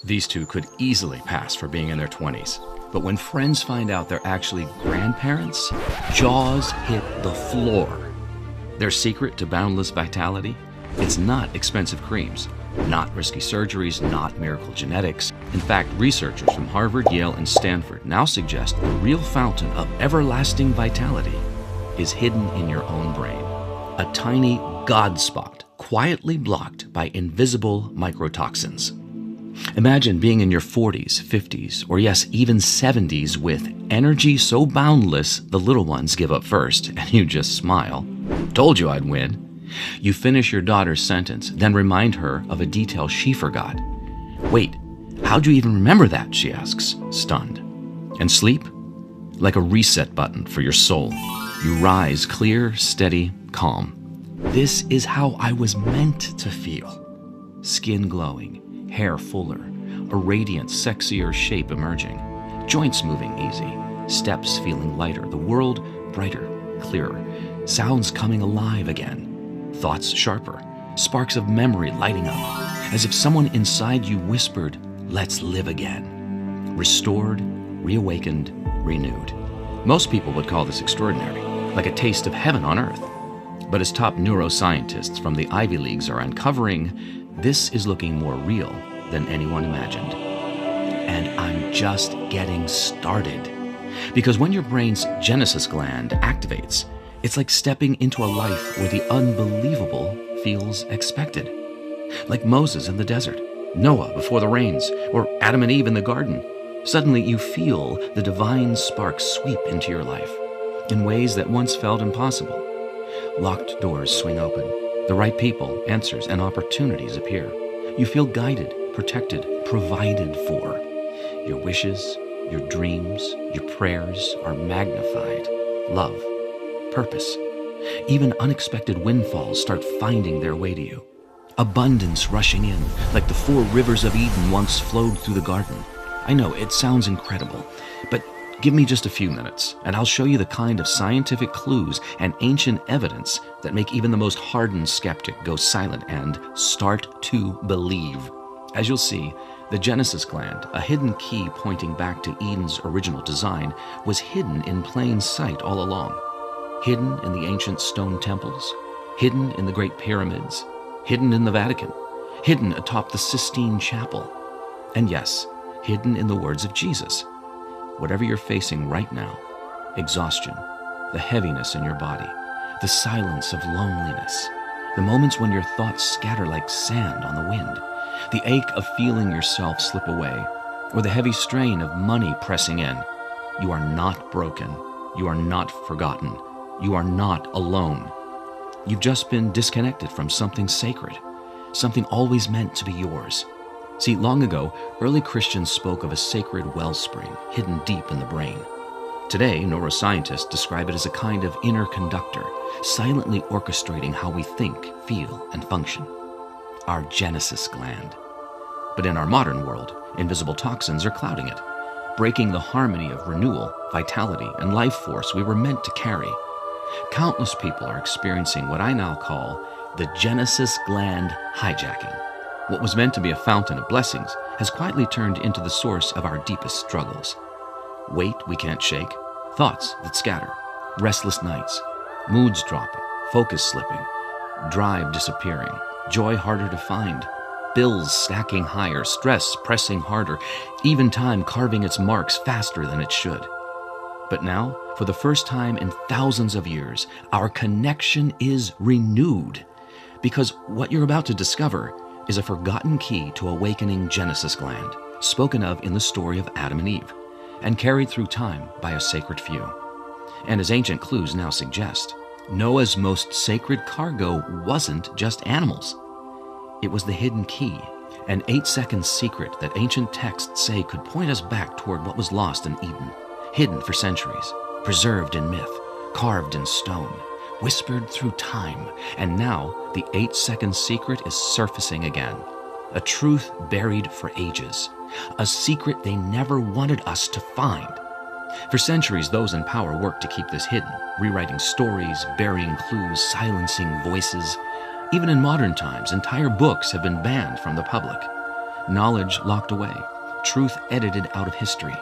These two could easily pass for being in their 20s. But when friends find out they're actually grandparents, jaws hit the floor. Their secret to boundless vitality? It's not expensive creams, not risky surgeries, not miracle genetics. In fact, researchers from Harvard, Yale, and Stanford now suggest the real fountain of everlasting vitality is hidden in your own brain. A tiny God spot, quietly blocked by invisible microtoxins. Imagine being in your 40s, 50s, or yes, even 70s with energy so boundless the little ones give up first and you just smile. Told you I'd win. You finish your daughter's sentence, then remind her of a detail she forgot. Wait, how'd you even remember that? She asks, stunned. And sleep? Like a reset button for your soul. You rise clear, steady, calm. This is how I was meant to feel. Skin glowing, hair fuller, a radiant, sexier shape emerging, joints moving easy, steps feeling lighter, the world brighter, clearer, sounds coming alive again, thoughts sharper, sparks of memory lighting up, as if someone inside you whispered, "Let's live again." Restored, reawakened, renewed. Most people would call this extraordinary, like a taste of heaven on earth. But as top neuroscientists from the Ivy Leagues are uncovering, this is looking more real than anyone imagined. And I'm just getting started. Because when your brain's Genesis gland activates, it's like stepping into a life where the unbelievable feels expected. Like Moses in the desert, Noah before the rains, or Adam and Eve in the garden. Suddenly you feel the divine spark sweep into your life in ways that once felt impossible. Locked doors swing open. The right people, answers, and opportunities appear. You feel guided, protected, provided for. Your wishes, your dreams, your prayers are magnified. Love, purpose. Even unexpected windfalls start finding their way to you. Abundance rushing in, like the 4 rivers of Eden once flowed through the garden. I know, it sounds incredible, but give me just a few minutes, and I'll show you the kind of scientific clues and ancient evidence that make even the most hardened skeptic go silent and start to believe. As you'll see, the Genesis gland, a hidden key pointing back to Eden's original design, was hidden in plain sight all along. Hidden in the ancient stone temples, hidden in the Great Pyramids, hidden in the Vatican, hidden atop the Sistine Chapel, and yes, hidden in the words of Jesus. Whatever you're facing right now, exhaustion, the heaviness in your body, the silence of loneliness, the moments when your thoughts scatter like sand on the wind, the ache of feeling yourself slip away, or the heavy strain of money pressing in, you are not broken, you are not forgotten, you are not alone. You've just been disconnected from something sacred, something always meant to be yours. See, long ago, early Christians spoke of a sacred wellspring hidden deep in the brain. Today, neuroscientists describe it as a kind of inner conductor, silently orchestrating how we think, feel, and function. Our Genesis gland. But in our modern world, invisible toxins are clouding it, breaking the harmony of renewal, vitality, and life force we were meant to carry. Countless people are experiencing what I now call the Genesis gland hijacking. What was meant to be a fountain of blessings has quietly turned into the source of our deepest struggles. Weight we can't shake, thoughts that scatter, restless nights, moods dropping, focus slipping, drive disappearing, joy harder to find, bills stacking higher, stress pressing harder, even time carving its marks faster than it should. But now, for the first time in thousands of years, our connection is renewed. Because what you're about to discover is a forgotten key to awakening Genesis gland, spoken of in the story of Adam and Eve, and carried through time by a sacred few. And as ancient clues now suggest, Noah's most sacred cargo wasn't just animals. It was the hidden key, an 8-second secret that ancient texts say could point us back toward what was lost in Eden, hidden for centuries, preserved in myth, carved in stone, whispered through time, and now the 8-second secret is surfacing again. A truth buried for ages, a secret they never wanted us to find. For centuries, those in power worked to keep this hidden, rewriting stories, burying clues, silencing voices. Even in modern times, entire books have been banned from the public. knowledge locked away, truth edited out of history.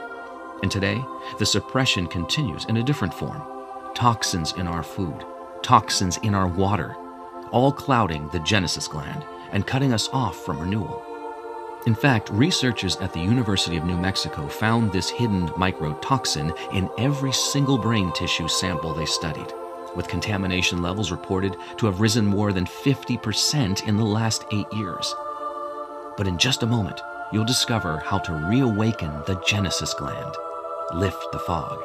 And today, the suppression continues in a different form. Toxins in our food, toxins in our water, all clouding the Genesis gland and cutting us off from renewal. In fact, researchers at the University of New Mexico found this hidden microtoxin in every single brain tissue sample they studied, with contamination levels reported to have risen more than 50% in the last 8 years. But in just a moment, you'll discover how to reawaken the Genesis gland, lift the fog,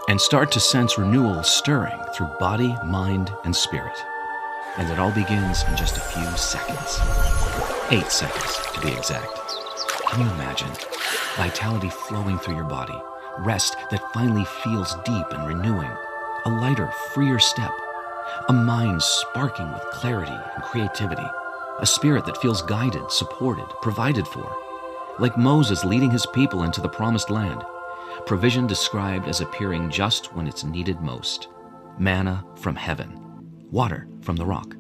and start to sense renewal stirring through body, mind, and spirit. And it all begins in just a few seconds. 8 seconds, to be exact. Can you imagine? Vitality flowing through your body, rest that finally feels deep and renewing, a lighter, freer step, a mind sparking with clarity and creativity, a spirit that feels guided, supported, provided for. Like Moses leading his people into the promised land, provision described as appearing just when it's needed most. Manna from heaven, water from the rock.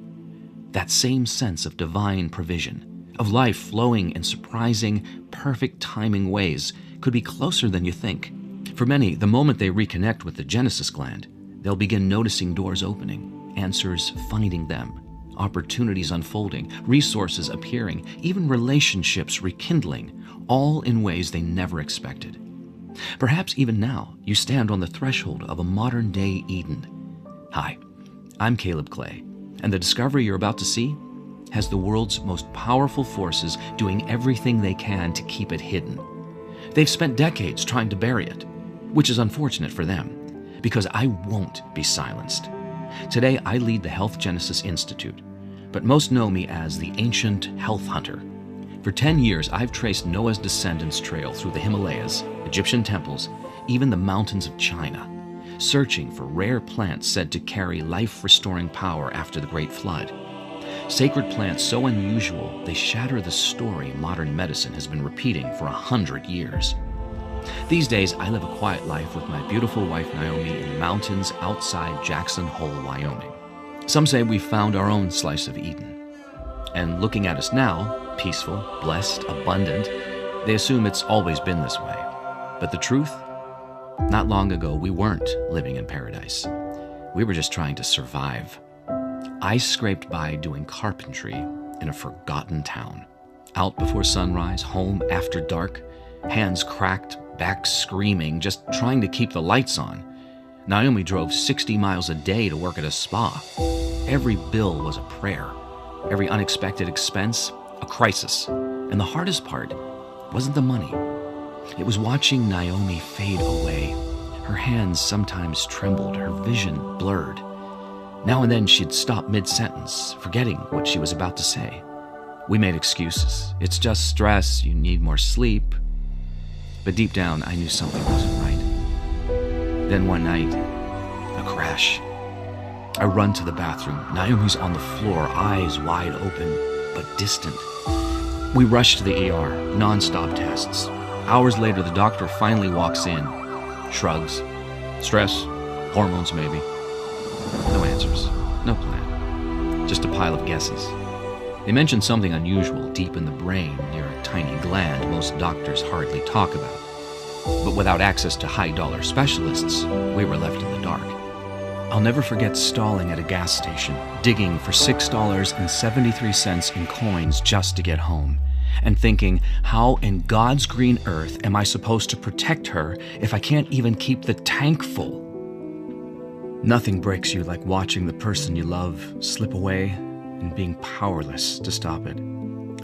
That same sense of divine provision, of life flowing in surprising, perfect timing ways, could be closer than you think. For many, the moment they reconnect with the Genesis gland, they'll begin noticing doors opening, answers finding them, opportunities unfolding, resources appearing, even relationships rekindling, all in ways they never expected. Perhaps even now, you stand on the threshold of a modern-day Eden. Hi, I'm Caleb Clay, and the discovery you're about to see has the world's most powerful forces doing everything they can to keep it hidden. They've spent decades trying to bury it, which is unfortunate for them, because I won't be silenced. Today, I lead the Health Genesis Institute, but most know me as the Ancient Health Hunter. For 10 years, I've traced Noah's descendants' trail through the Himalayas, Egyptian temples, even the mountains of China, searching for rare plants said to carry life-restoring power after the Great Flood. Sacred plants so unusual, they shatter the story modern medicine has been repeating for 100 years. These days, I live a quiet life with my beautiful wife Naomi in the mountains outside Jackson Hole, Wyoming. Some say we've found our own slice of Eden. And looking at us now, peaceful, blessed, abundant, they assume it's always been this way. But the truth? Not long ago, we weren't living in paradise. We were just trying to survive. I scraped by doing carpentry in a forgotten town. Out before sunrise, home after dark, hands cracked, back screaming, just trying to keep the lights on. Naomi drove 60 miles a day to work at a spa. Every bill was a prayer. Every unexpected expense, a crisis. And the hardest part wasn't the money. It was watching Naomi fade away. Her hands sometimes trembled, her vision blurred. Now and then she'd stop mid-sentence, forgetting what she was about to say. We made excuses. It's just stress, you need more sleep. But deep down, I knew something wasn't right. Then one night, a crash. I run to the bathroom. Naomi's on the floor, eyes wide open, but distant. We rush to the ER, non-stop tests. Hours later, the doctor finally walks in, shrugs. Stress, hormones maybe. No answers, no plan. Just a pile of guesses. They mentioned something unusual deep in the brain near a tiny gland most doctors hardly talk about. But without access to high-dollar specialists, we were left in the dark. I'll never forget stalling at a gas station, digging for $6.73 in coins just to get home, and thinking, how in God's green earth am I supposed to protect her if I can't even keep the tank full? Nothing breaks you like watching the person you love slip away and being powerless to stop it.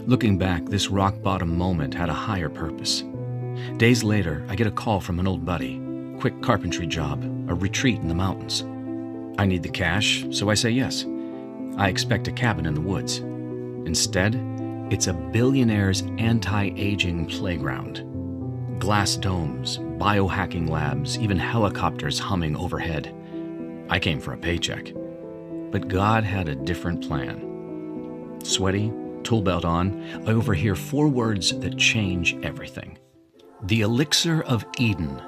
Looking back, this rock-bottom moment had a higher purpose. Days later, I get a call from an old buddy. Quick carpentry job, a retreat in the mountains. I need the cash, so I say yes. I expect a cabin in the woods. Instead, it's a billionaire's anti-aging playground. Glass domes, biohacking labs, even helicopters humming overhead. I came for a paycheck. But God had a different plan. Sweaty, tool belt on, I overhear 4 words that change everything. The elixir of Eden,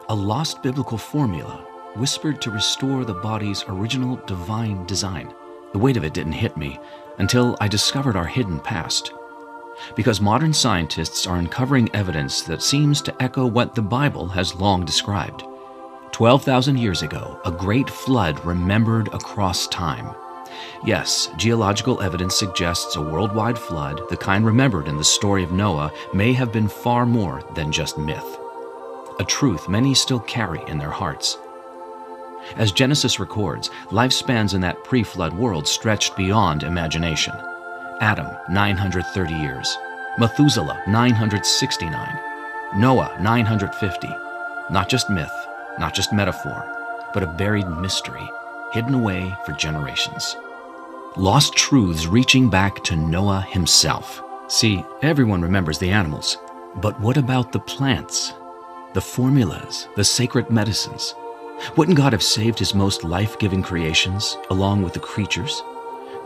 a lost biblical formula whispered to restore the body's original divine design. The weight of it didn't hit me until I discovered our hidden past. Because modern scientists are uncovering evidence that seems to echo what the Bible has long described. 12,000 years ago, a great flood remembered across time. Yes, geological evidence suggests a worldwide flood, the kind remembered in the story of Noah, may have been far more than just myth. A truth many still carry in their hearts. As Genesis records, lifespans in that pre-flood world stretched beyond imagination. Adam, 930 years. Methuselah, 969. Noah, 950. Not just myth, not just metaphor, but a buried mystery, hidden away for generations. Lost truths reaching back to Noah himself. See, everyone remembers the animals, but what about the plants? The formulas, the sacred medicines? Wouldn't God have saved his most life-giving creations, along with the creatures?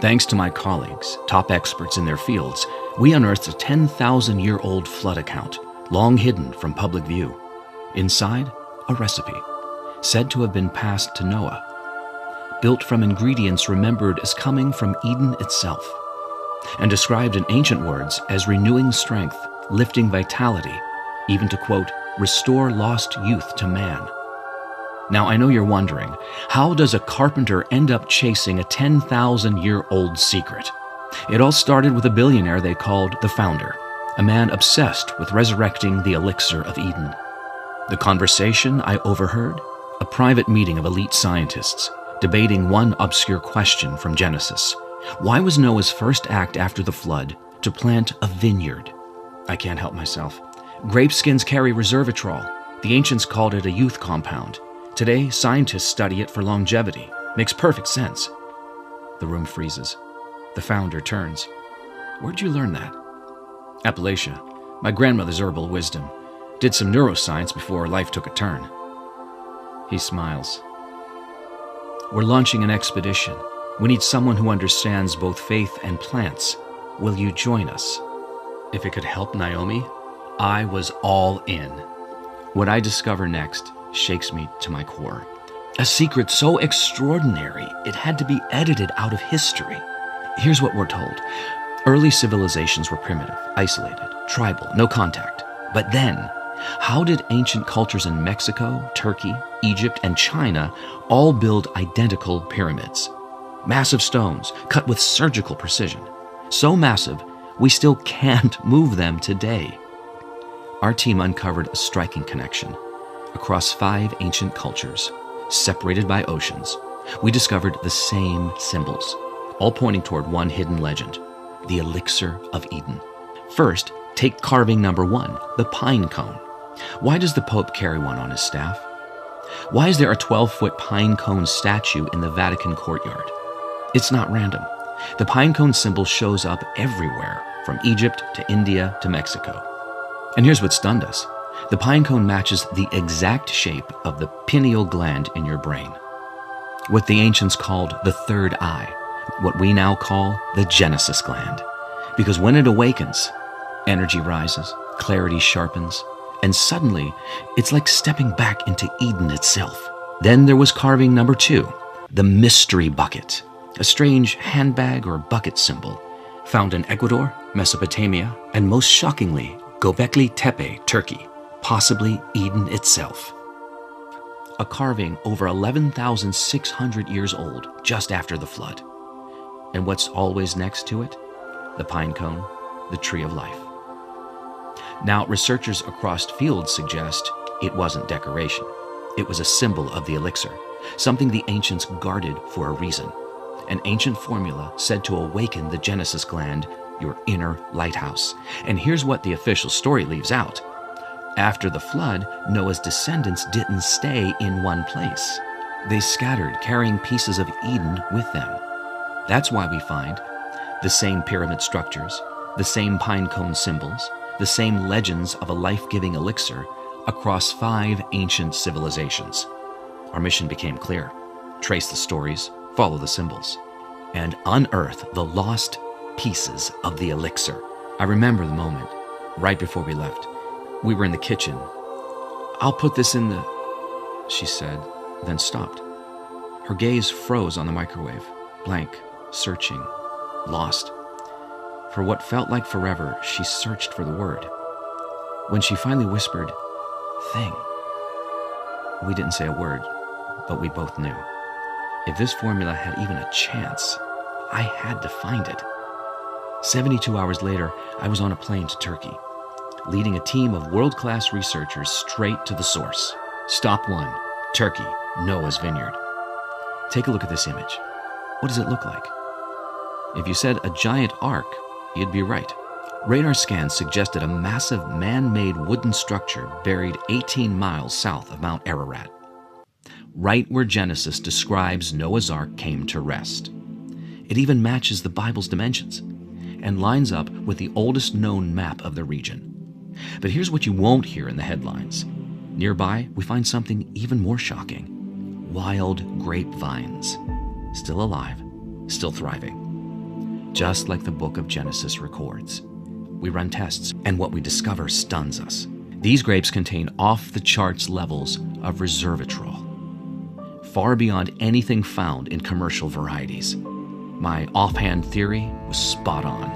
Thanks to my colleagues, top experts in their fields, we unearthed a 10,000-year-old flood account, long hidden from public view. Inside, a recipe, said to have been passed to Noah, built from ingredients remembered as coming from Eden itself, and described in ancient words as renewing strength, lifting vitality, even to, quote, restore lost youth to man. Now, I know you're wondering, how does a carpenter end up chasing a 10,000-year-old secret? It all started with a billionaire they called the Founder, a man obsessed with resurrecting the elixir of Eden. The conversation I overheard? A private meeting of elite scientists, debating one obscure question from Genesis. Why was Noah's first act after the flood to plant a vineyard? I can't help myself. Grapeskins carry resveratrol. The ancients called it a youth compound. Today, scientists study it for longevity. Makes perfect sense. The room freezes. The Founder turns. Where'd you learn that? Appalachia, my grandmother's herbal wisdom. Did some neuroscience before life took a turn. He smiles. We're launching an expedition. We need someone who understands both faith and plants. Will you join us? If it could help Naomi, I was all in. What I discover next shakes me to my core. A secret so extraordinary, it had to be edited out of history. Here's what we're told. Early civilizations were primitive, isolated, tribal, no contact. But then, how did ancient cultures in Mexico, Turkey, Egypt, and China all build identical pyramids? Massive stones, cut with surgical precision. So massive, we still can't move them today. Our team uncovered a striking connection. Across 5 ancient cultures, separated by oceans, we discovered the same symbols, all pointing toward one hidden legend, the elixir of Eden. First, take carving number 1, the pine cone. Why does the Pope carry one on his staff? Why is there a 12-foot pine cone statue in the Vatican courtyard? It's not random. The pine cone symbol shows up everywhere, from Egypt to India to Mexico. And here's what stunned us. The pine cone matches the exact shape of the pineal gland in your brain, what the ancients called the third eye, what we now call the Genesis gland. Because when it awakens, energy rises, clarity sharpens, and suddenly it's like stepping back into Eden itself. Then there was carving number 2, the mystery bucket, a strange handbag or bucket symbol found in Ecuador, Mesopotamia, and most shockingly, Göbekli Tepe, Turkey. Possibly Eden itself. A carving over 11,600 years old, just after the flood. And what's always next to it? The pine cone, the tree of life. Now, researchers across fields suggest it wasn't decoration. It was a symbol of the elixir, something the ancients guarded for a reason. An ancient formula said to awaken the Genesis gland, your inner lighthouse. And here's what the official story leaves out. After the flood, Noah's descendants didn't stay in one place. They scattered, carrying pieces of Eden with them. That's why we find the same pyramid structures, the same pine cone symbols, the same legends of a life-giving elixir across 5 ancient civilizations. Our mission became clear. Trace the stories, follow the symbols, and unearth the lost pieces of the elixir. I remember the moment, right before we left. We were in the kitchen. I'll put this in the... she said, then stopped. Her gaze froze on the microwave, blank, searching, lost. For what felt like forever, she searched for the word. When she finally whispered, "thing," we didn't say a word, but we both knew. If this formula had even a chance, I had to find it. 72 hours later, I was on a plane to Turkey, leading a team of world-class researchers straight to the source. Stop 1, Turkey, Noah's Vineyard. Take a look at this image. What does it look like? If you said a giant ark, you'd be right. Radar scans suggested a massive man-made wooden structure buried 18 miles south of Mount Ararat, right where Genesis describes Noah's Ark came to rest. It even matches the Bible's dimensions and lines up with the oldest known map of the region. But here's what you won't hear in the headlines. Nearby, we find something even more shocking. Wild grapevines. Still alive, still thriving. Just like the book of Genesis records. We run tests, and what we discover stuns us. These grapes contain off-the-charts levels of resveratrol, far beyond anything found in commercial varieties. My offhand theory was spot on.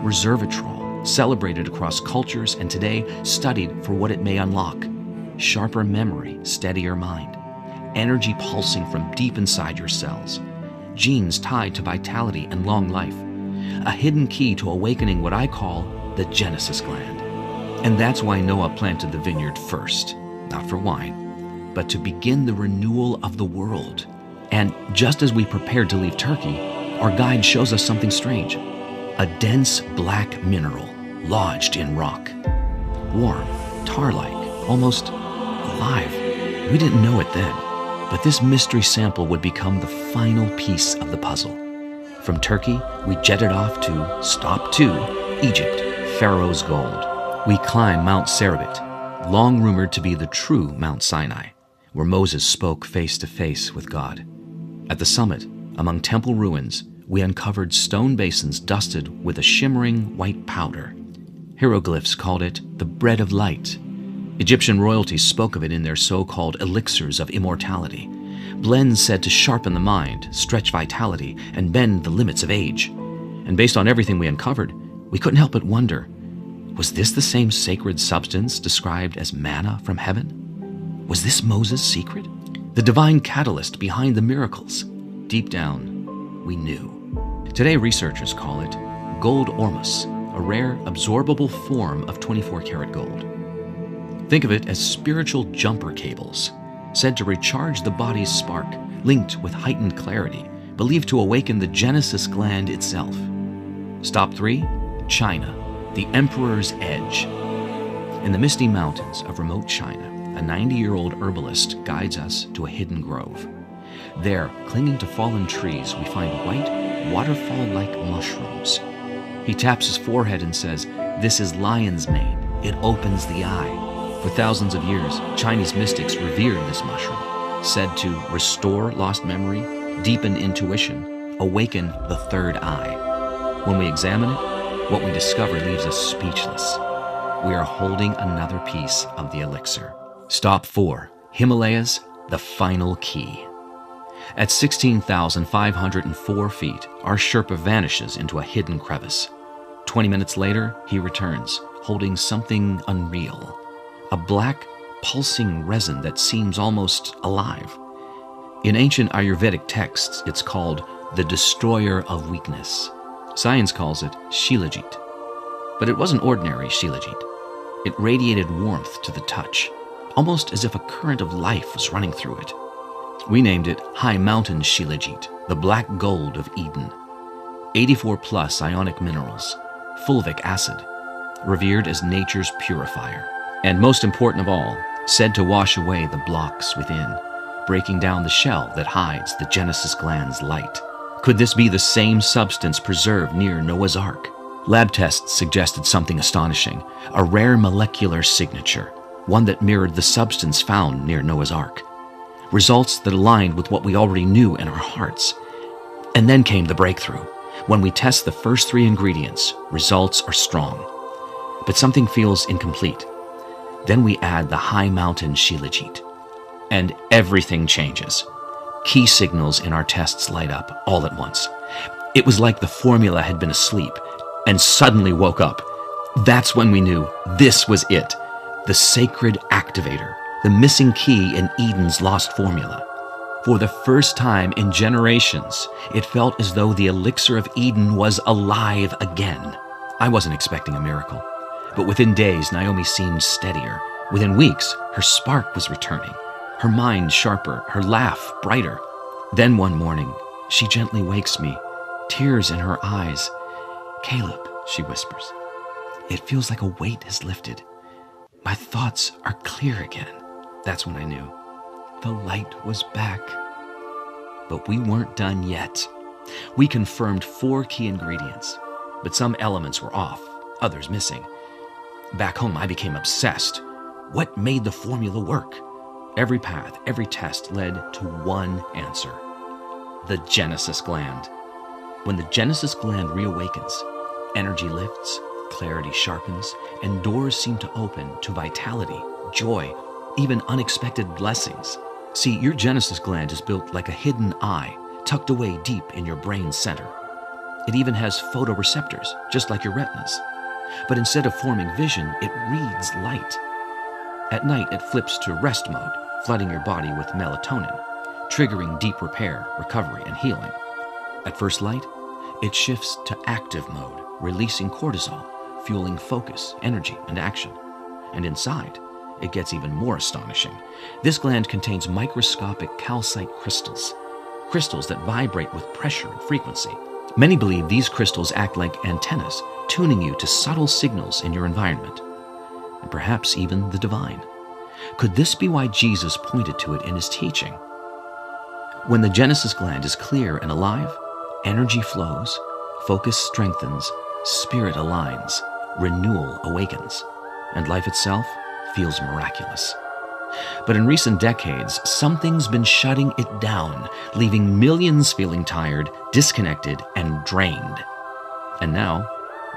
Resveratrol, celebrated across cultures and today studied for what it may unlock. Sharper memory, steadier mind, energy pulsing from deep inside your cells, genes tied to vitality and long life, a hidden key to awakening what I call the Genesis gland. And that's why Noah planted the vineyard first, not for wine, but to begin the renewal of the world. And just as we prepared to leave Turkey, our guide shows us something strange. A dense black mineral lodged in rock. Warm, tar-like, almost alive. We didn't know it then, but this mystery sample would become the final piece of the puzzle. From Turkey, we jetted off to stop 2, Egypt, Pharaoh's gold. We climb Mount Serebit, long rumored to be the true Mount Sinai, where Moses spoke face to face with God. At the summit, among temple ruins, we uncovered stone basins dusted with a shimmering white powder. Hieroglyphs called it the bread of light. Egyptian royalty spoke of it in their so-called elixirs of immortality, blends said to sharpen the mind, stretch vitality, and bend the limits of age. And based on everything we uncovered, we couldn't help but wonder, was this the same sacred substance described as manna from heaven? Was this Moses' secret? The divine catalyst behind the miracles? Deep down, we knew. Today, researchers call it gold ormus, a rare, absorbable form of 24-karat gold. Think of it as spiritual jumper cables, said to recharge the body's spark, linked with heightened clarity, believed to awaken the Genesis gland itself. Stop 3, China, the Emperor's Edge. In the misty mountains of remote China, a 90-year-old herbalist guides us to a hidden grove. There, clinging to fallen trees, we find white, waterfall-like mushrooms. He taps his forehead and says, "This is lion's mane. It opens the eye." For thousands of years, Chinese mystics revered this mushroom, said to restore lost memory, deepen intuition, awaken the third eye. When we examine it, what we discover leaves us speechless. We are holding another piece of the elixir. Stop 4, Himalayas, the final key. At 16,504 feet, our Sherpa vanishes into a hidden crevice. 20 minutes later, he returns, holding something unreal. A black, pulsing resin that seems almost alive. In ancient Ayurvedic texts, it's called the destroyer of weakness. Science calls it Shilajit. But it wasn't ordinary Shilajit. It radiated warmth to the touch, almost as if a current of life was running through it. We named it High Mountain Shilajit, the black gold of Eden. 84 plus ionic minerals, fulvic acid, revered as nature's purifier. And most important of all, said to wash away the blocks within, breaking down the shell that hides the Genesis gland's light. Could this be the same substance preserved near Noah's Ark? Lab tests suggested something astonishing, a rare molecular signature, one that mirrored the substance found near Noah's Ark. Results that aligned with what we already knew in our hearts. And then came the breakthrough. When we test the first 3 ingredients, results are strong. But something feels incomplete. Then we add the High Mountain Shilajit, and everything changes. Key signals in our tests light up all at once. It was like the formula had been asleep, and suddenly woke up. That's when we knew this was it. The sacred activator, the missing key in Eden's lost formula. For the first time in generations, it felt as though the elixir of Eden was alive again. I wasn't expecting a miracle, but within days, Naomi seemed steadier. Within weeks, her spark was returning, her mind sharper, her laugh brighter. Then one morning, she gently wakes me, tears in her eyes. "Caleb," she whispers, "it feels like a weight has lifted. My thoughts are clear again." That's when I knew the light was back. But we weren't done yet. We confirmed 4 key ingredients, but some elements were off, others missing. Back home, I became obsessed. What made the formula work? Every path, every test led to one answer: the Genesis gland. When the Genesis gland reawakens, energy lifts, clarity sharpens, and doors seem to open to vitality, joy, even unexpected blessings. See, your Genesis gland is built like a hidden eye, tucked away deep in your brain center. It even has photoreceptors, just like your retinas. But instead of forming vision, it reads light. At night, it flips to rest mode, flooding your body with melatonin, triggering deep repair, recovery, and healing. At first light, it shifts to active mode, releasing cortisol, fueling focus, energy, and action. And inside, it gets even more astonishing. This gland contains microscopic calcite crystals, crystals that vibrate with pressure and frequency. Many believe these crystals act like antennas, tuning you to subtle signals in your environment, and perhaps even the divine. Could this be why Jesus pointed to it in his teaching? When the Genesis gland is clear and alive, energy flows, focus strengthens, spirit aligns, renewal awakens, and life itself feels miraculous. But in recent decades, something's been shutting it down, leaving millions feeling tired, disconnected, and drained. And now,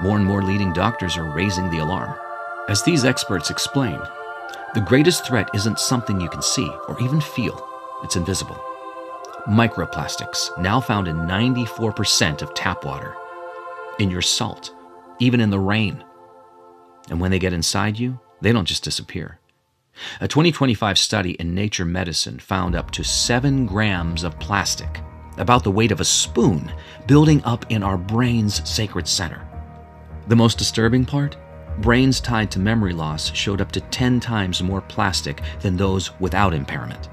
more and more leading doctors are raising the alarm. As these experts explain, the greatest threat isn't something you can see or even feel. It's invisible. Microplastics, now found in 94% of tap water, in your salt, even in the rain. And when they get inside you, they don't just disappear. A 2025 study in Nature Medicine found up to 7 grams of plastic, about the weight of a spoon, building up in our brain's sacred center. The most disturbing part? Brains tied to memory loss showed up to 10 times more plastic than those without impairment.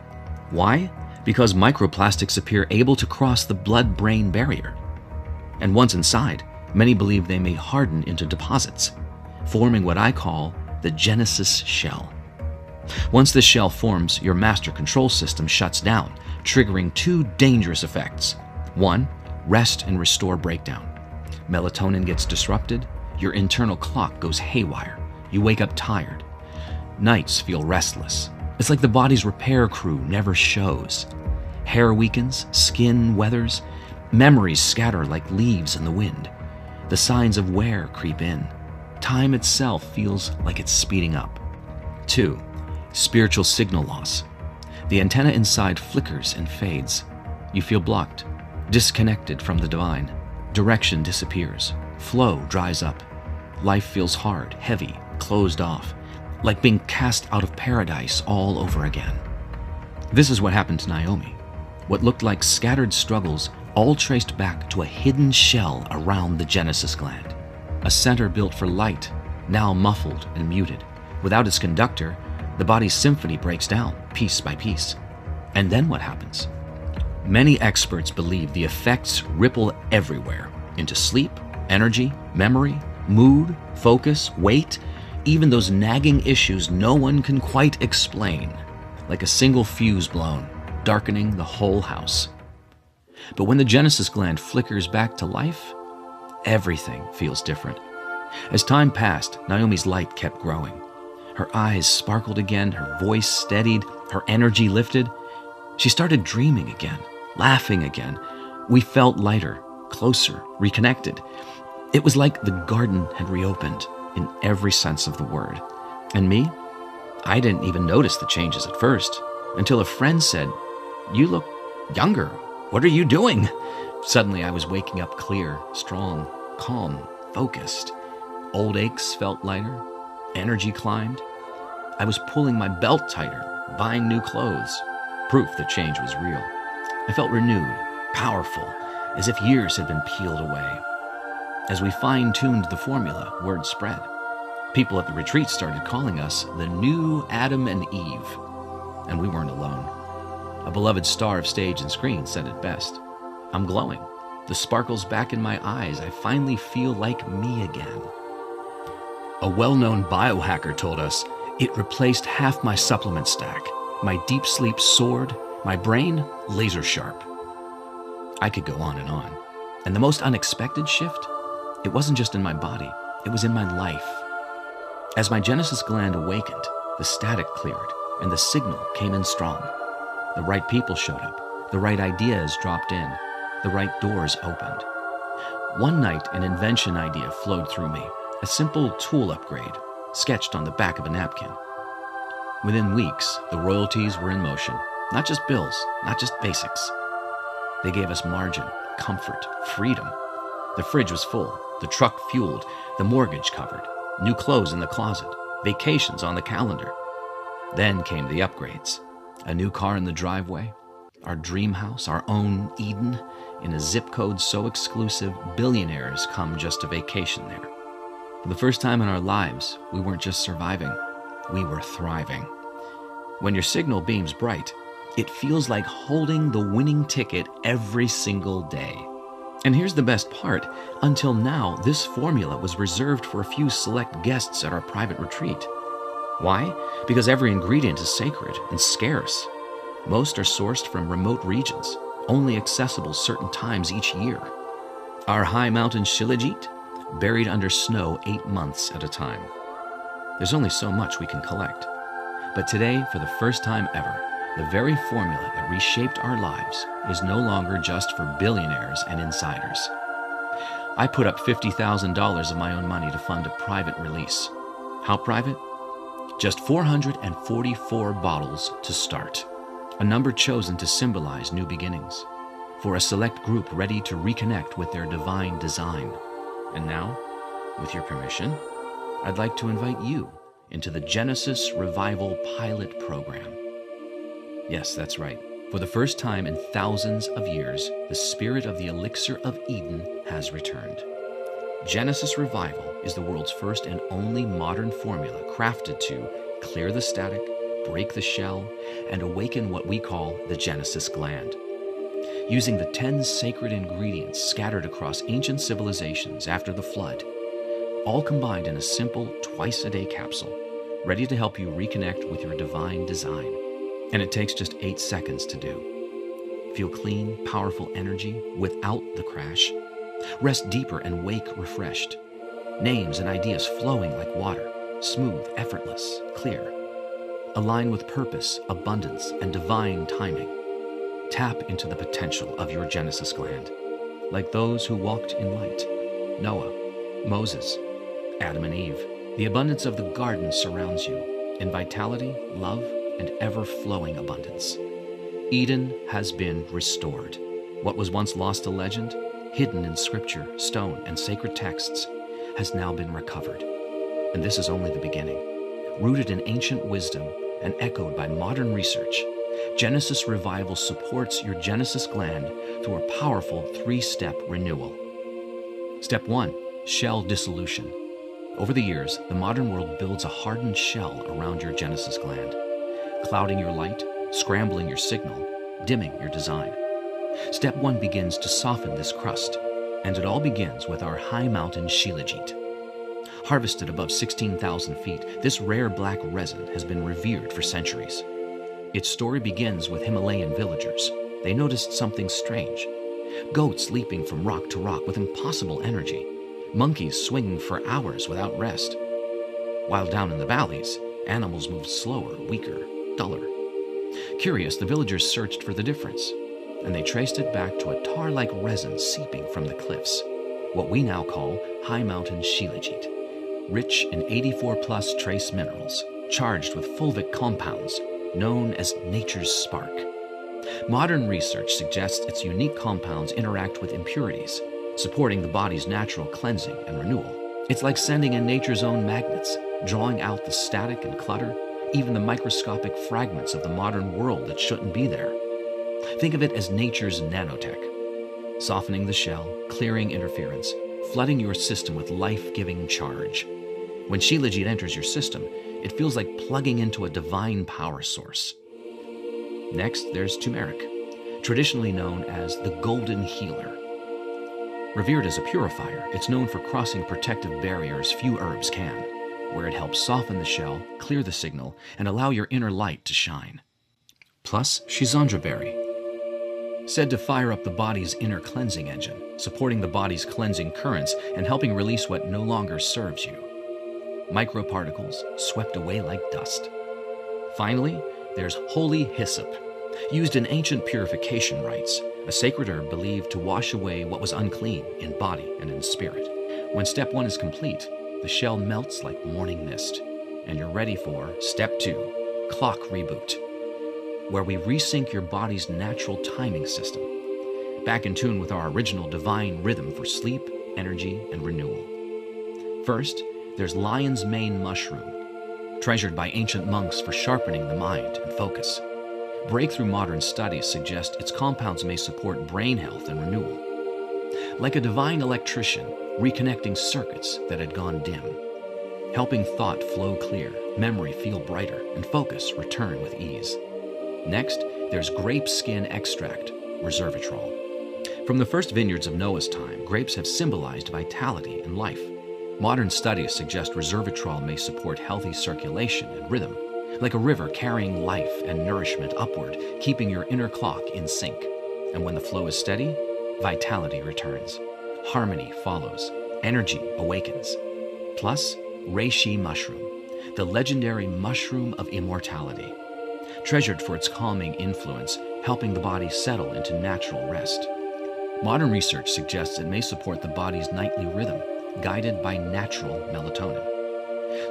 Why? Because microplastics appear able to cross the blood-brain barrier. And once inside, many believe they may harden into deposits, forming what I call the Genesis shell. Once this shell forms, your master control system shuts down, triggering 2 dangerous effects. 1, rest and restore breakdown. Melatonin gets disrupted, your internal clock goes haywire, you wake up tired. Nights feel restless. It's like the body's repair crew never shows. Hair weakens, skin weathers, memories scatter like leaves in the wind. The signs of wear creep in. Time itself feels like it's speeding up. 2, spiritual signal loss. The antenna inside flickers and fades. You feel blocked, disconnected from the divine. Direction disappears. Flow dries up. Life feels hard, heavy, closed off, like being cast out of paradise all over again. This is what happened to Naomi. What looked like scattered struggles, all traced back to a hidden shell around the Genesis gland. A center built for light, now muffled and muted. Without its conductor, the body's symphony breaks down, piece by piece. And then what happens? Many experts believe the effects ripple everywhere, into sleep, energy, memory, mood, focus, weight, even those nagging issues no one can quite explain, like a single fuse blown, darkening the whole house. But when the Genesis gland flickers back to life, everything feels different. As time passed, Naomi's light kept growing. Her eyes sparkled again, her voice steadied, her energy lifted. She started dreaming again, laughing again. We felt lighter, closer, reconnected. It was like the garden had reopened in every sense of the word. And me? I didn't even notice the changes at first, until a friend said, "You look younger. What are you doing?" Suddenly I was waking up clear, strong, calm, focused. Old aches felt lighter. Energy climbed. I was pulling my belt tighter, buying new clothes. Proof that change was real. I felt renewed, powerful, as if years had been peeled away. As we fine-tuned the formula, word spread. People at the retreat started calling us the new Adam and Eve. And we weren't alone. A beloved star of stage and screen said it best. I'm glowing. The sparkle's back in my eyes. I finally feel like me again. A well-known biohacker told us it replaced half my supplement stack. My deep sleep soared. My brain, laser sharp. I could go on. And the most unexpected shift? It wasn't just in my body. It was in my life. As my Genesis gland awakened, the static cleared, and the signal came in strong. The right people showed up. The right ideas dropped in. The right doors opened. One night, an invention idea flowed through me, a simple tool upgrade, sketched on the back of a napkin. Within weeks, the royalties were in motion. Not just bills, not just basics. They gave us margin, comfort, freedom. The fridge was full, the truck fueled, the mortgage covered, new clothes in the closet, vacations on the calendar. Then came the upgrades. A new car in the driveway, our dream house, our own Eden, in a zip code so exclusive, billionaires come just to vacation there. For the first time in our lives, we weren't just surviving, we were thriving. When your signal beams bright, it feels like holding the winning ticket every single day. And here's the best part. Until now, this formula was reserved for a few select guests at our private retreat. Why? Because every ingredient is sacred and scarce. Most are sourced from remote regions, only accessible certain times each year. Our high mountain shilajit, buried under snow 8 months at a time. There's only so much we can collect. But today, for the first time ever, the very formula that reshaped our lives is no longer just for billionaires and insiders. I put up $50,000 of my own money to fund a private release. How private? Just 444 bottles to start, a number chosen to symbolize new beginnings, for a select group ready to reconnect with their divine design. And now, with your permission, I'd like to invite you into the Genesis Revival Pilot Program. Yes, that's right. For the first time in thousands of years, the spirit of the elixir of Eden has returned. Genesis Revival is the world's first and only modern formula crafted to clear the static, break the shell, and awaken what we call the Genesis gland. Using the 10 sacred ingredients scattered across ancient civilizations after the flood, all combined in a simple twice-a-day capsule, ready to help you reconnect with your divine design. And it takes just 8 seconds to do. Feel clean, powerful energy without the crash. Rest deeper and wake refreshed. Names and ideas flowing like water, smooth, effortless, clear. Align with purpose, abundance, and divine timing. Tap into the potential of your Genesis gland, like those who walked in light. Noah, Moses, Adam and Eve. The abundance of the garden surrounds you in vitality, love, and ever-flowing abundance. Eden has been restored. What was once lost to legend, hidden in scripture, stone, and sacred texts, has now been recovered. And this is only the beginning. Rooted in ancient wisdom and echoed by modern research, Genesis Revival supports your Genesis gland through a powerful 3-step renewal. Step 1, shell dissolution. Over the years, the modern world builds a hardened shell around your Genesis gland, clouding your light, scrambling your signal, dimming your design. Step 1 begins to soften this crust, and it all begins with our high mountain shilajit. Harvested above 16,000 feet, this rare black resin has been revered for centuries. Its story begins with Himalayan villagers. They noticed something strange. Goats leaping from rock to rock with impossible energy. Monkeys swinging for hours without rest. While down in the valleys, animals moved slower, weaker, duller. Curious, the villagers searched for the difference, and they traced it back to a tar-like resin seeping from the cliffs, what we now call high mountain shilajit, rich in 84+ trace minerals, charged with fulvic compounds, known as nature's spark. Modern research suggests its unique compounds interact with impurities, supporting the body's natural cleansing and renewal. It's like sending in nature's own magnets, drawing out the static and clutter, even the microscopic fragments of the modern world that shouldn't be there. Think of it as nature's nanotech, softening the shell, clearing interference, flooding your system with life-giving charge. When Shilajit enters your system, it feels like plugging into a divine power source. Next, there's turmeric, traditionally known as the golden healer. Revered as a purifier, it's known for crossing protective barriers few herbs can, where it helps soften the shell, clear the signal, and allow your inner light to shine. Plus, Shizandra berry, said to fire up the body's inner cleansing engine, supporting the body's cleansing currents and helping release what no longer serves you. Microparticles swept away like dust. Finally, there's holy hyssop, used in ancient purification rites, a sacred herb believed to wash away what was unclean in body and in spirit. When step 1 is complete, the shell melts like morning mist, and you're ready for step 2, clock reboot, where we resync your body's natural timing system, back in tune with our original divine rhythm for sleep, energy, and renewal. First, there's lion's mane mushroom, treasured by ancient monks for sharpening the mind and focus. Breakthrough modern studies suggest its compounds may support brain health and renewal. Like a divine electrician, reconnecting circuits that had gone dim, helping thought flow clear, memory feel brighter, and focus return with ease. Next, there's grape skin extract, resveratrol. From the first vineyards of Noah's time, grapes have symbolized vitality and life. Modern studies suggest resveratrol may support healthy circulation and rhythm, like a river carrying life and nourishment upward, keeping your inner clock in sync. And when the flow is steady, vitality returns. Harmony follows. Energy awakens. Plus, reishi mushroom, the legendary mushroom of immortality, treasured for its calming influence, helping the body settle into natural rest. Modern research suggests it may support the body's nightly rhythm, guided by natural melatonin.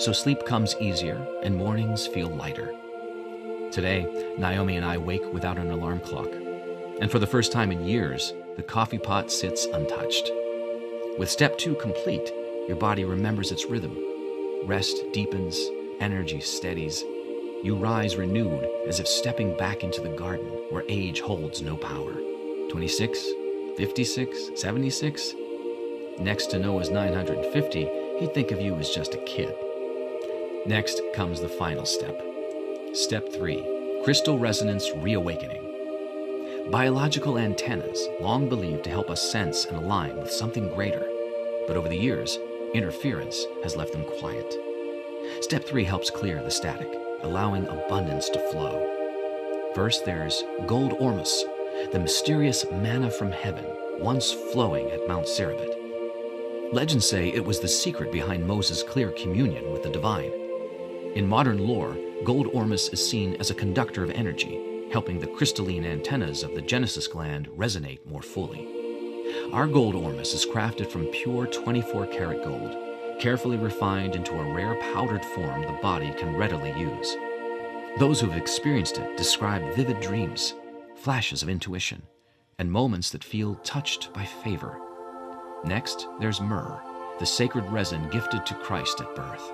So sleep comes easier and mornings feel lighter. Today, Naomi and I wake without an alarm clock. And for the first time in years, the coffee pot sits untouched. With step 2 complete, your body remembers its rhythm. Rest deepens, energy steadies. You rise renewed as if stepping back into the garden where age holds no power. 26, 56, 76? Next to Noah's 950, he'd think of you as just a kid. Next comes the final step. Step 3, crystal resonance reawakening. Biological antennas, long believed to help us sense and align with something greater. But over the years, interference has left them quiet. Step 3 helps clear the static, allowing abundance to flow. First, there's gold ormus, the mysterious manna from heaven, once flowing at Mount Cerebit. Legends say it was the secret behind Moses' clear communion with the divine. In modern lore, gold ormus is seen as a conductor of energy, helping the crystalline antennas of the Genesis gland resonate more fully. Our gold ormus is crafted from pure 24-karat gold, carefully refined into a rare powdered form the body can readily use. Those who have experienced it describe vivid dreams, flashes of intuition, and moments that feel touched by favor. Next, there's myrrh, the sacred resin gifted to Christ at birth.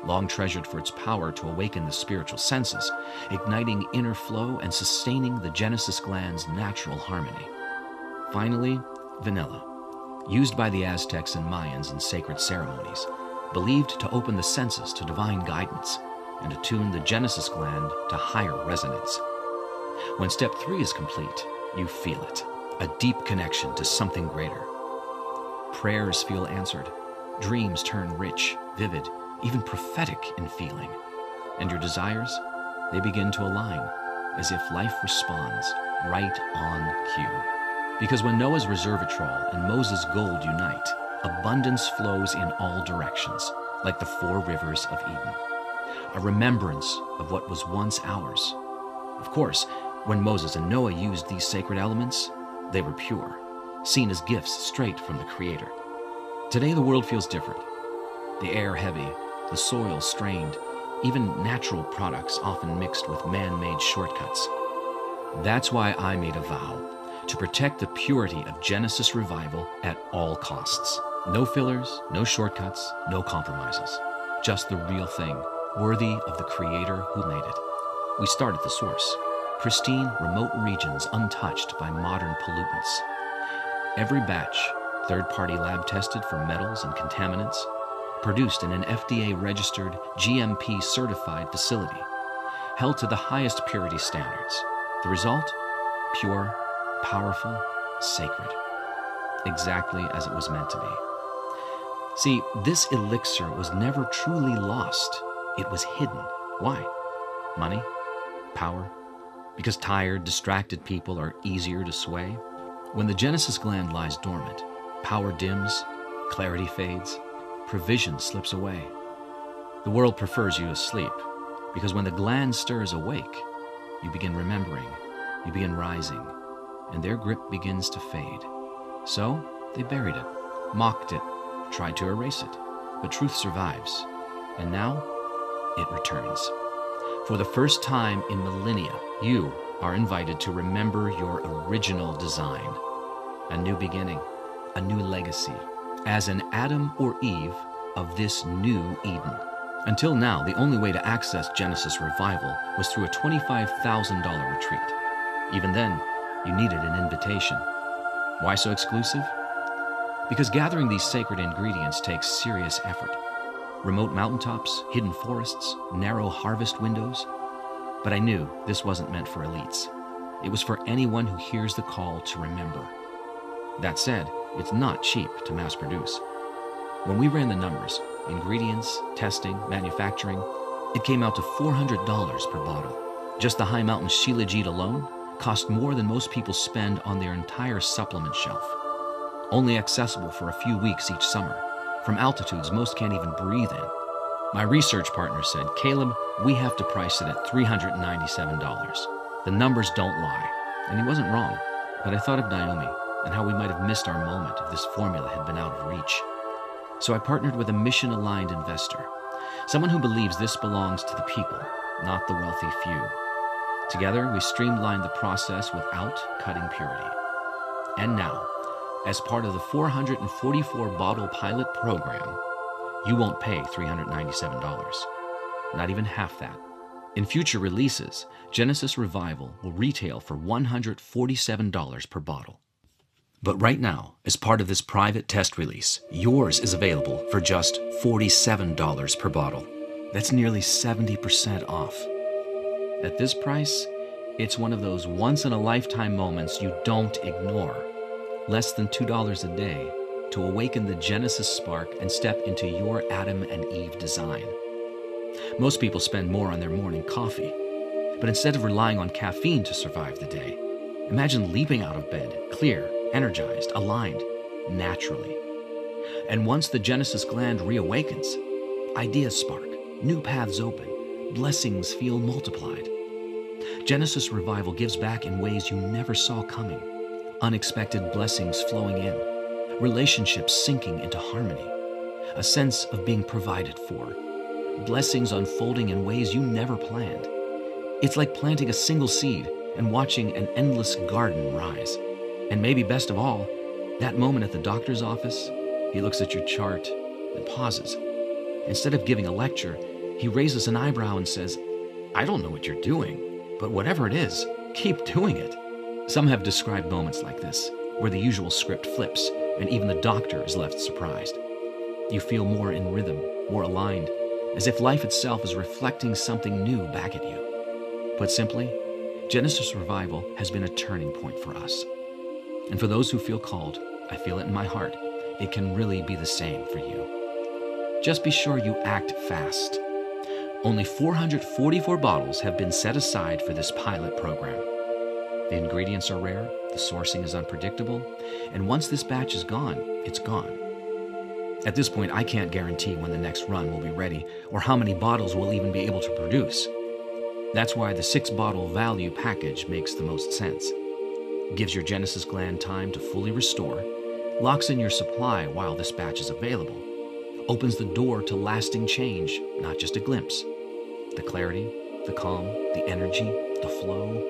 Long treasured for its power to awaken the spiritual senses, igniting inner flow and sustaining the Genesis gland's natural harmony. Finally, vanilla, used by the Aztecs and Mayans in sacred ceremonies, believed to open the senses to divine guidance and attune the Genesis gland to higher resonance. When step 3 is complete, you feel it, a deep connection to something greater. Prayers feel answered, dreams turn rich, vivid, even prophetic in feeling, and your desires, they begin to align, as if life responds right on cue. Because when Noah's resveratrol and Moses' gold unite, abundance flows in all directions, like the 4 rivers of Eden. A remembrance of what was once ours. Of course, when Moses and Noah used these sacred elements, they were pure, seen as gifts straight from the Creator. Today the world feels different. The air heavy, the soil strained, even natural products often mixed with man-made shortcuts. That's why I made a vow to protect the purity of Genesis Revival at all costs. No fillers, no shortcuts, no compromises. Just the real thing, worthy of the Creator who made it. We start at the source. Pristine, remote regions untouched by modern pollutants. Every batch, third-party lab tested for metals and contaminants, produced in an FDA-registered, GMP-certified facility, held to the highest purity standards. The result? Pure, powerful, sacred. Exactly as it was meant to be. See, this elixir was never truly lost. It was hidden. Why? Money? Power? Because tired, distracted people are easier to sway? When the Genesis gland lies dormant, power dims, clarity fades, provision slips away. The world prefers you asleep, because when the gland stirs awake, you begin remembering, you begin rising, and their grip begins to fade. So they buried it, mocked it, tried to erase it, but truth survives, and now it returns. For the first time in millennia, you are invited to remember your original design, a new beginning, a new legacy, as an Adam or Eve of this new Eden. Until now, the only way to access Genesis Revival was through a $25,000 retreat. Even then, you needed an invitation. Why so exclusive? Because gathering these sacred ingredients takes serious effort. Remote mountaintops, hidden forests, narrow harvest windows. But I knew this wasn't meant for elites. It was for anyone who hears the call to remember. That said, it's not cheap to mass produce. When we ran the numbers, ingredients, testing, manufacturing, it came out to $400 per bottle. Just the high mountain Shilajit alone cost more than most people spend on their entire supplement shelf. Only accessible for a few weeks each summer, from altitudes most can't even breathe in. My research partner said, "Caleb, we have to price it at $397. The numbers don't lie." And he wasn't wrong, but I thought of Naomi and how we might have missed our moment if this formula had been out of reach. So I partnered with a mission-aligned investor, someone who believes this belongs to the people, not the wealthy few. Together, we streamlined the process without cutting purity. And now, as part of the 444-bottle pilot program, you won't pay $397. Not even half that. In future releases, Genesis Revival will retail for $147 per bottle. But right now, as part of this private test release, yours is available for just $47 per bottle. That's nearly 70% off. At this price, it's one of those once-in-a-lifetime moments you don't ignore. Less than $2 a day to awaken the Genesis spark and step into your Adam and Eve design. Most people spend more on their morning coffee, but instead of relying on caffeine to survive the day, imagine leaping out of bed, clear, energized, aligned, naturally. And once the Genesis gland reawakens, ideas spark, new paths open, blessings feel multiplied. Genesis Revival gives back in ways you never saw coming. Unexpected blessings flowing in, relationships sinking into harmony, a sense of being provided for, blessings unfolding in ways you never planned. It's like planting a single seed and watching an endless garden rise. And maybe best of all, that moment at the doctor's office, he looks at your chart and pauses. Instead of giving a lecture, he raises an eyebrow and says, "I don't know what you're doing, but whatever it is, keep doing it." Some have described moments like this, where the usual script flips and even the doctor is left surprised. You feel more in rhythm, more aligned, as if life itself is reflecting something new back at you. Put simply, Genesis Revival has been a turning point for us. And for those who feel called, I feel it in my heart, it can really be the same for you. Just be sure you act fast. Only 444 bottles have been set aside for this pilot program. The ingredients are rare, the sourcing is unpredictable, and once this batch is gone, it's gone. At this point, I can't guarantee when the next run will be ready or how many bottles we'll even be able to produce. That's why the 6-bottle value package makes the most sense. Gives your Genesis gland time to fully restore, locks in your supply while this batch is available, opens the door to lasting change, not just a glimpse. The clarity, the calm, the energy, the flow.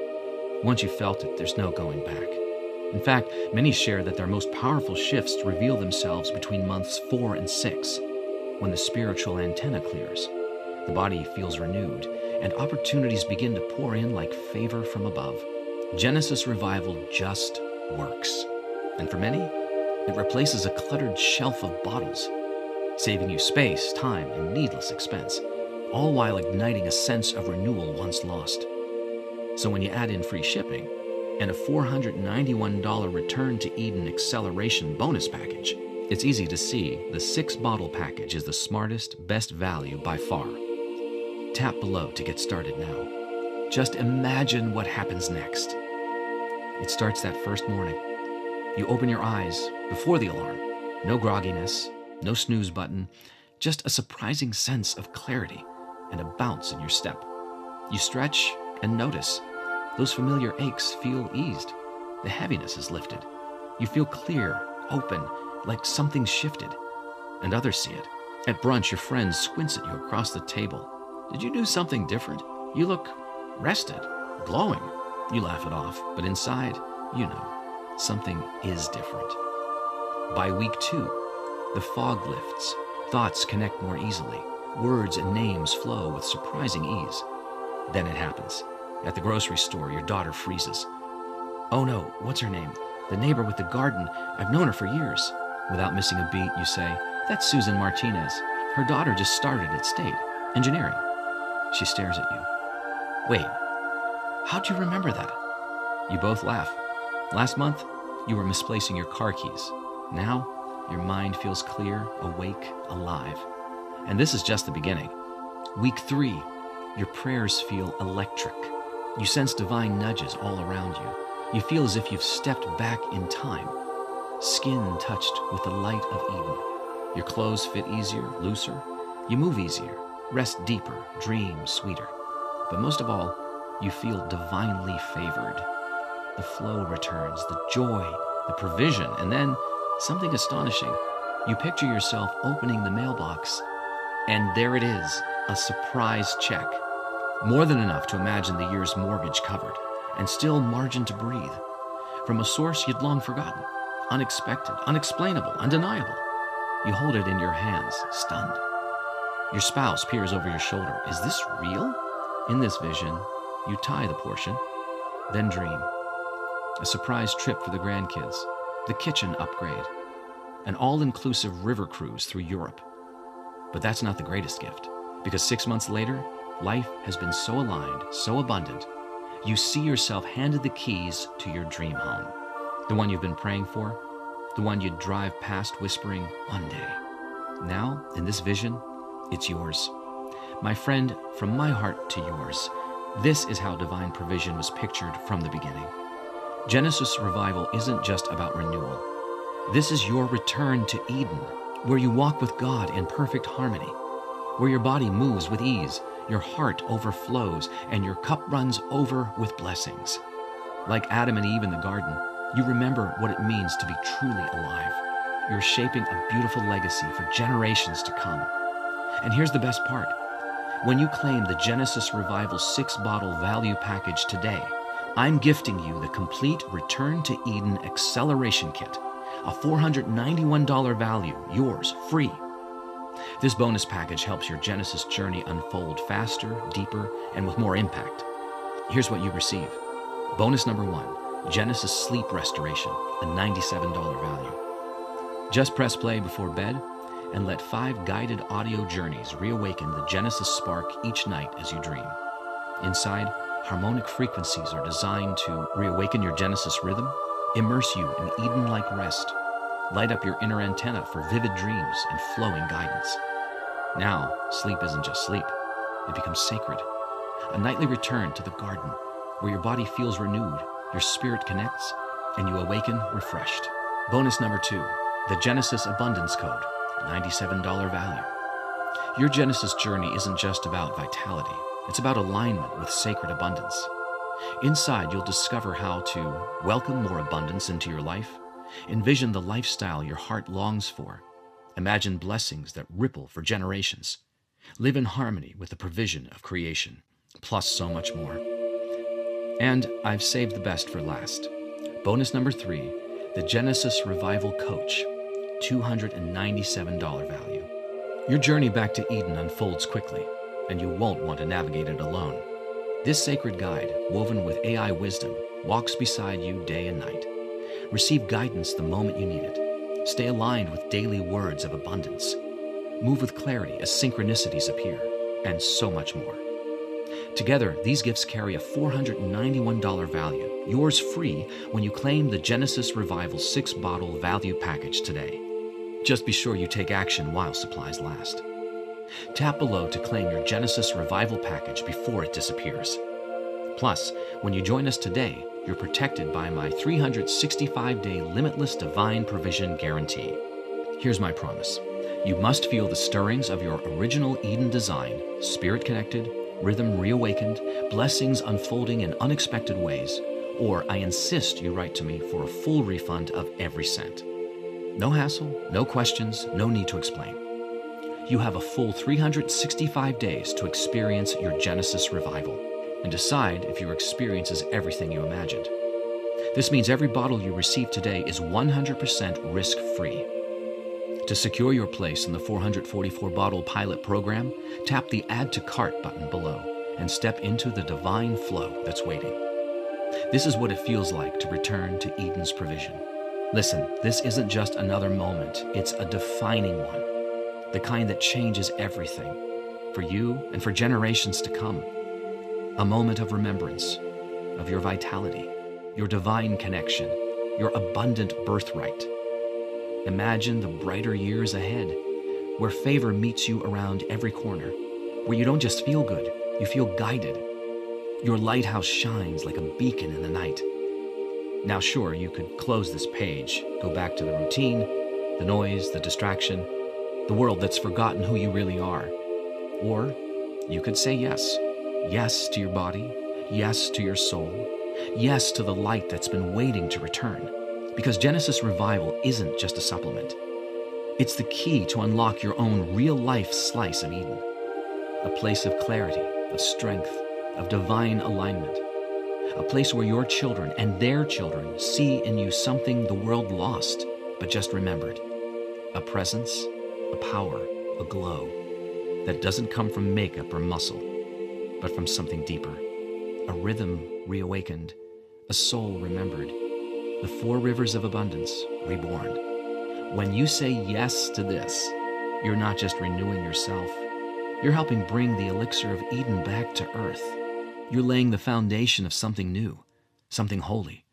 Once you felt it, there's no going back. In fact, many share that their most powerful shifts reveal themselves between months 4 and 6, when the spiritual antenna clears, the body feels renewed, and opportunities begin to pour in like favor from above. Genesis revival just works. And for many, it replaces a cluttered shelf of bottles, saving you space, time, and needless expense, all while igniting a sense of renewal once lost. So when you add in free shipping and a $491 Return to Eden acceleration bonus package, it's easy to see the 6-bottle package is the smartest, best value by far. Tap below to get started now. Just imagine what happens next. It starts that first morning. You open your eyes before the alarm. No grogginess, no snooze button, just a surprising sense of clarity and a bounce in your step. You stretch and notice. Those familiar aches feel eased. The heaviness is lifted. You feel clear, open, like something's shifted. And others see it. At brunch, your friend squints at you across the table. Did you do something different? You look rested, glowing. You laugh it off, but inside, you know, something is different. By week 2, the fog lifts. Thoughts connect more easily. Words and names flow with surprising ease. Then it happens. At the grocery store, your daughter freezes. Oh no, what's her name? The neighbor with the garden. I've known her for years. Without missing a beat, you say, that's Susan Martinez. Her daughter just started at State Engineering. She stares at you. Wait, how'd you remember that? You both laugh. Last month, you were misplacing your car keys. Now, your mind feels clear, awake, alive. And this is just the beginning. Week 3, your prayers feel electric. You sense divine nudges all around you. You feel as if you've stepped back in time. Skin touched with the light of Eden. Your clothes fit easier, looser. You move easier, rest deeper, dream sweeter. But most of all, you feel divinely favored. The flow returns, the joy, the provision, and then something astonishing. You picture yourself opening the mailbox, and there it is, a surprise check. More than enough to imagine the year's mortgage covered, and still margin to breathe. From a source you'd long forgotten, unexpected, unexplainable, undeniable. You hold it in your hands, stunned. Your spouse peers over your shoulder. Is this real? In this vision, you tie the portion, then dream. A surprise trip for the grandkids, the kitchen upgrade, an all-inclusive river cruise through Europe. But that's not the greatest gift, because 6 months later, life has been so aligned, so abundant, you see yourself handed the keys to your dream home. The one you've been praying for, the one you'd drive past whispering, one day. Now, in this vision, it's yours. My friend, from my heart to yours, this is how divine provision was pictured from the beginning. Genesis revival isn't just about renewal. This is your return to Eden, where you walk with God in perfect harmony, where your body moves with ease, your heart overflows, and your cup runs over with blessings. Like Adam and Eve in the garden, you remember what it means to be truly alive. You're shaping a beautiful legacy for generations to come. And here's the best part. When you claim the Genesis Revival 6-bottle value package today, I'm gifting you the complete Return to Eden Acceleration Kit, a $491 value, yours, free. This bonus package helps your Genesis journey unfold faster, deeper, and with more impact. Here's what you receive. Bonus number 1, Genesis Sleep Restoration, a $97 value. Just press play before bed and let 5 guided audio journeys reawaken the Genesis spark each night as you dream. Inside, harmonic frequencies are designed to reawaken your Genesis rhythm, immerse you in Eden-like rest, light up your inner antenna for vivid dreams and flowing guidance. Now, sleep isn't just sleep. It becomes sacred. A nightly return to the garden where your body feels renewed, your spirit connects, and you awaken refreshed. Bonus number 2, the Genesis Abundance Code, $97 value. Your Genesis journey isn't just about vitality. It's about alignment with sacred abundance. Inside, you'll discover how to welcome more abundance into your life, envision the lifestyle your heart longs for, imagine blessings that ripple for generations, live in harmony with the provision of creation, plus so much more. And I've saved the best for last. Bonus number 3, the Genesis Revival Coach, $297 value. Your journey back to Eden unfolds quickly, and you won't want to navigate it alone. This sacred guide, woven with AI wisdom, walks beside you day and night. Receive guidance the moment you need it. Stay aligned with daily words of abundance. Move with clarity as synchronicities appear, and so much more. Together, these gifts carry a $491 value, yours free when you claim the Genesis Revival 6-bottle value package today. Just be sure you take action while supplies last. Tap below to claim your Genesis Revival package before it disappears. Plus, when you join us today, you're protected by my 365-day limitless divine provision guarantee. Here's my promise. You must feel the stirrings of your original Eden design, spirit connected, rhythm reawakened, blessings unfolding in unexpected ways, or I insist you write to me for a full refund of every cent. No hassle, no questions, no need to explain. You have a full 365 days to experience your Genesis Revival and decide if your experience is everything you imagined. This means every bottle you receive today is 100% risk-free. To secure your place in the 444-bottle pilot program, tap the Add to Cart button below and step into the divine flow that's waiting. This is what it feels like to return to Eden's provision. Listen, this isn't just another moment, it's a defining one. The kind that changes everything, for you and for generations to come. A moment of remembrance, of your vitality, your divine connection, your abundant birthright. Imagine the brighter years ahead, where favor meets you around every corner, where you don't just feel good, you feel guided. Your lighthouse shines like a beacon in the night. Now sure, you could close this page, go back to the routine, the noise, the distraction, the world that's forgotten who you really are. Or you could say yes. Yes to your body, yes to your soul, yes to the light that's been waiting to return. Because Genesis Revival isn't just a supplement. It's the key to unlock your own real-life slice of Eden. A place of clarity, of strength, of divine alignment. A place where your children and their children see in you something the world lost, but just remembered. A presence, a power, a glow that doesn't come from makeup or muscle, but from something deeper. A rhythm reawakened, a soul remembered. The 4 rivers of abundance reborn. When you say yes to this, you're not just renewing yourself. You're helping bring the elixir of Eden back to earth. You're laying the foundation of something new, something holy.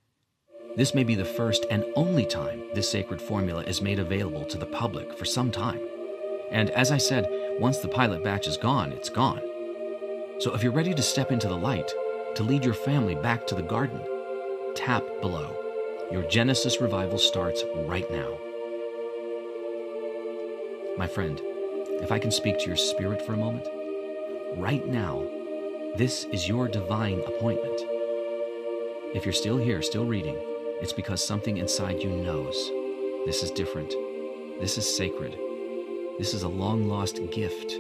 This may be the first and only time this sacred formula is made available to the public for some time. And as I said, once the pilot batch is gone, it's gone. So if you're ready to step into the light, to lead your family back to the garden, tap below. Your Genesis Revival starts right now. My friend, if I can speak to your spirit for a moment, right now, this is your divine appointment. If you're still here, still reading, it's because something inside you knows this is different. This is sacred. This is a long-lost gift.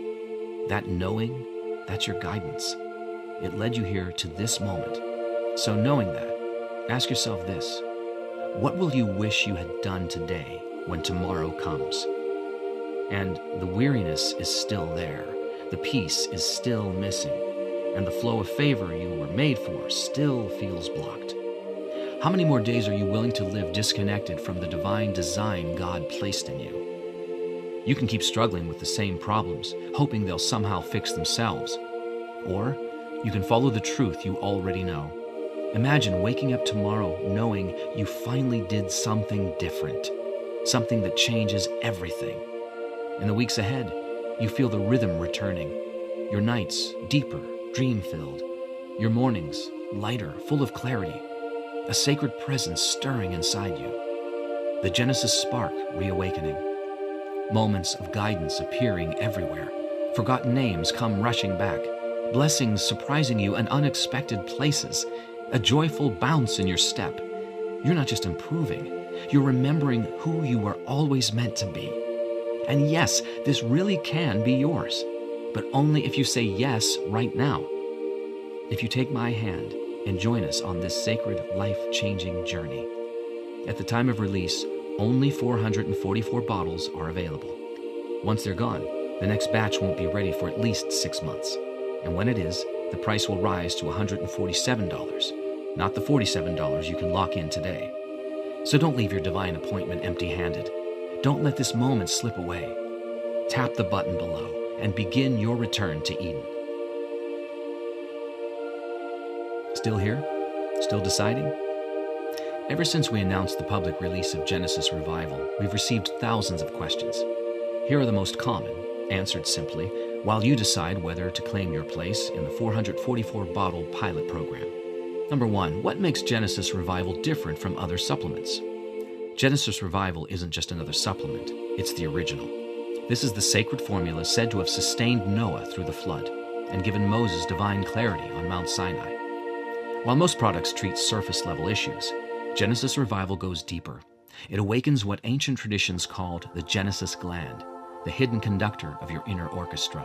That knowing, that's your guidance. It led you here to this moment. So knowing that, ask yourself this. What will you wish you had done today when tomorrow comes? And the weariness is still there. The peace is still missing. And the flow of favor you were made for still feels blocked. How many more days are you willing to live disconnected from the divine design God placed in you? You can keep struggling with the same problems, hoping they'll somehow fix themselves. Or you can follow the truth you already know. Imagine waking up tomorrow knowing you finally did something different, something that changes everything. In the weeks ahead, you feel the rhythm returning, your nights deeper, dream-filled, your mornings lighter, full of clarity, a sacred presence stirring inside you, the Genesis spark reawakening, moments of guidance appearing everywhere, forgotten names come rushing back, blessings surprising you in unexpected places, a joyful bounce in your step. You're not just improving, you're remembering who you were always meant to be. And yes, this really can be yours, but only if you say yes right now. If you take my hand and join us on this sacred, life-changing journey, At the time of release, only 444 bottles are available. Once they're gone, the next batch won't be ready for at least 6 months. And when it is, the price will rise to $147, not the $47 you can lock in today. So don't leave your divine appointment empty-handed. Don't let this moment slip away. Tap the button below and begin your return to Eden. Still here? Still deciding? Ever since we announced the public release of Genesis Revival, we've received thousands of questions. Here are the most common, answered simply, while you decide whether to claim your place in the 444-bottle pilot program. Number 1, what makes Genesis Revival different from other supplements? Genesis Revival isn't just another supplement, it's the original. This is the sacred formula said to have sustained Noah through the flood and given Moses divine clarity on Mount Sinai. While most products treat surface-level issues, Genesis Revival goes deeper. It awakens what ancient traditions called the Genesis Gland, the hidden conductor of your inner orchestra.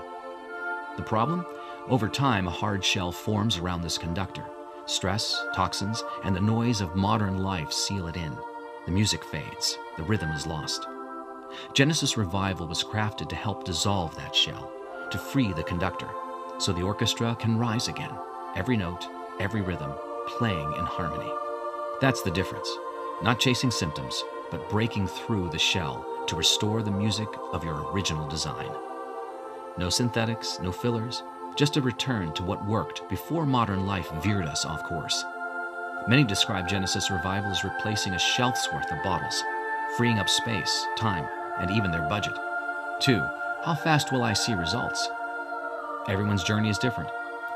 The problem? Over time, a hard shell forms around this conductor. Stress, toxins, and the noise of modern life seal it in. The music fades. The rhythm is lost. Genesis Revival was crafted to help dissolve that shell, to free the conductor, so the orchestra can rise again, every note, every rhythm, playing in harmony. That's the difference. Not chasing symptoms, but breaking through the shell to restore the music of your original design. No synthetics, no fillers, just a return to what worked before modern life veered us off course. Many describe Genesis Revival as replacing a shelf's worth of bottles, freeing up space, time, and even their budget. 2, how fast will I see results? Everyone's journey is different.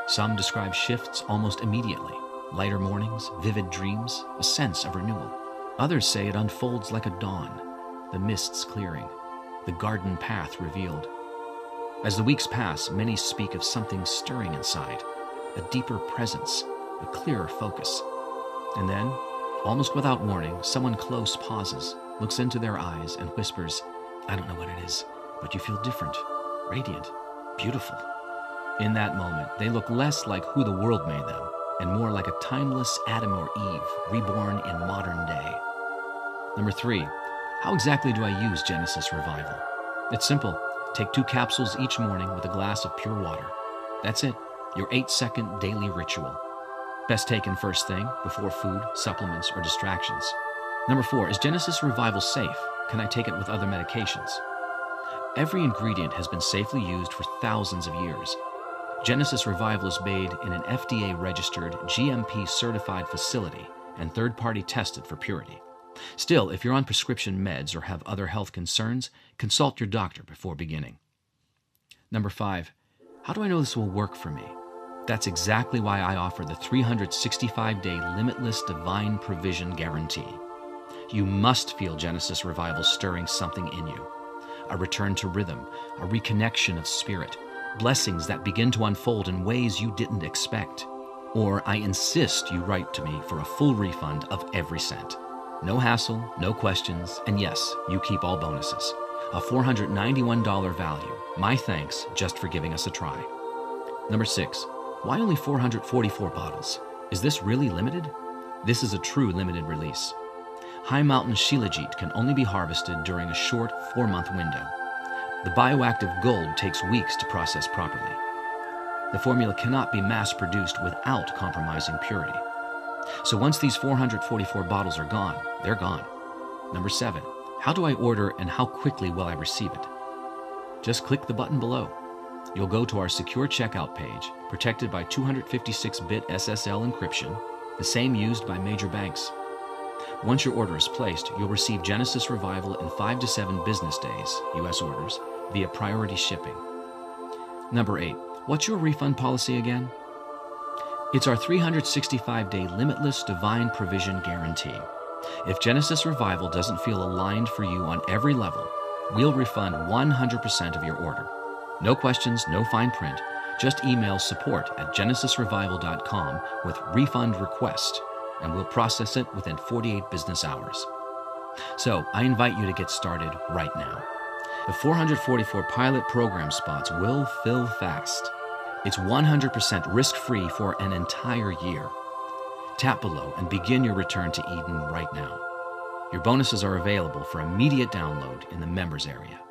Some describe shifts almost immediately, lighter mornings, vivid dreams, a sense of renewal. Others say it unfolds like a dawn, the mists clearing, the garden path revealed. As the weeks pass, many speak of something stirring inside, a deeper presence, a clearer focus. And then, almost without warning, someone close pauses, looks into their eyes, and whispers, "I don't know what it is, but you feel different, radiant, beautiful." In that moment, they look less like who the world made them, and more like a timeless Adam or Eve, reborn in modern day. Number 3, how exactly do I use Genesis Revival? It's simple. Take 2 capsules each morning with a glass of pure water. That's it, your 8-second daily ritual. Best taken first thing, before food, supplements, or distractions. Number 4, is Genesis Revival safe? Can I take it with other medications? Every ingredient has been safely used for thousands of years. Genesis Revival is made in an FDA-registered, GMP-certified facility and third-party tested for purity. Still, if you're on prescription meds or have other health concerns, consult your doctor before beginning. Number 5, how do I know this will work for me? That's exactly why I offer the 365-day limitless divine provision guarantee. You must feel Genesis Revival stirring something in you. A return to rhythm, a reconnection of spirit, blessings that begin to unfold in ways you didn't expect. Or I insist you write to me for a full refund of every cent. No hassle, no questions, and yes, you keep all bonuses. A $491 value. My thanks just for giving us a try. Number 6, why only 444 bottles? Is this really limited? This is a true limited release. High mountain shilajit can only be harvested during a short 4-month window. The bioactive gold takes weeks to process properly. The formula cannot be mass-produced without compromising purity. So once these 444 bottles are gone, they're gone. Number 7, how do I order and how quickly will I receive it? Just click the button below. You'll go to our secure checkout page, protected by 256-bit SSL encryption, the same used by major banks. Once your order is placed, you'll receive Genesis Revival in 5 to 7 business days, US orders, via priority shipping. Number 8, what's your refund policy again? It's our 365-day limitless divine provision guarantee. If Genesis Revival doesn't feel aligned for you on every level, we'll refund 100% of your order. No questions, no fine print. Just email support@genesisrevival.com with refund request, and we'll process it within 48 business hours. So I invite you to get started right now. The 444 pilot program spots will fill fast. It's 100% risk-free for an entire year. Tap below and begin your return to Eden right now. Your bonuses are available for immediate download in the members area.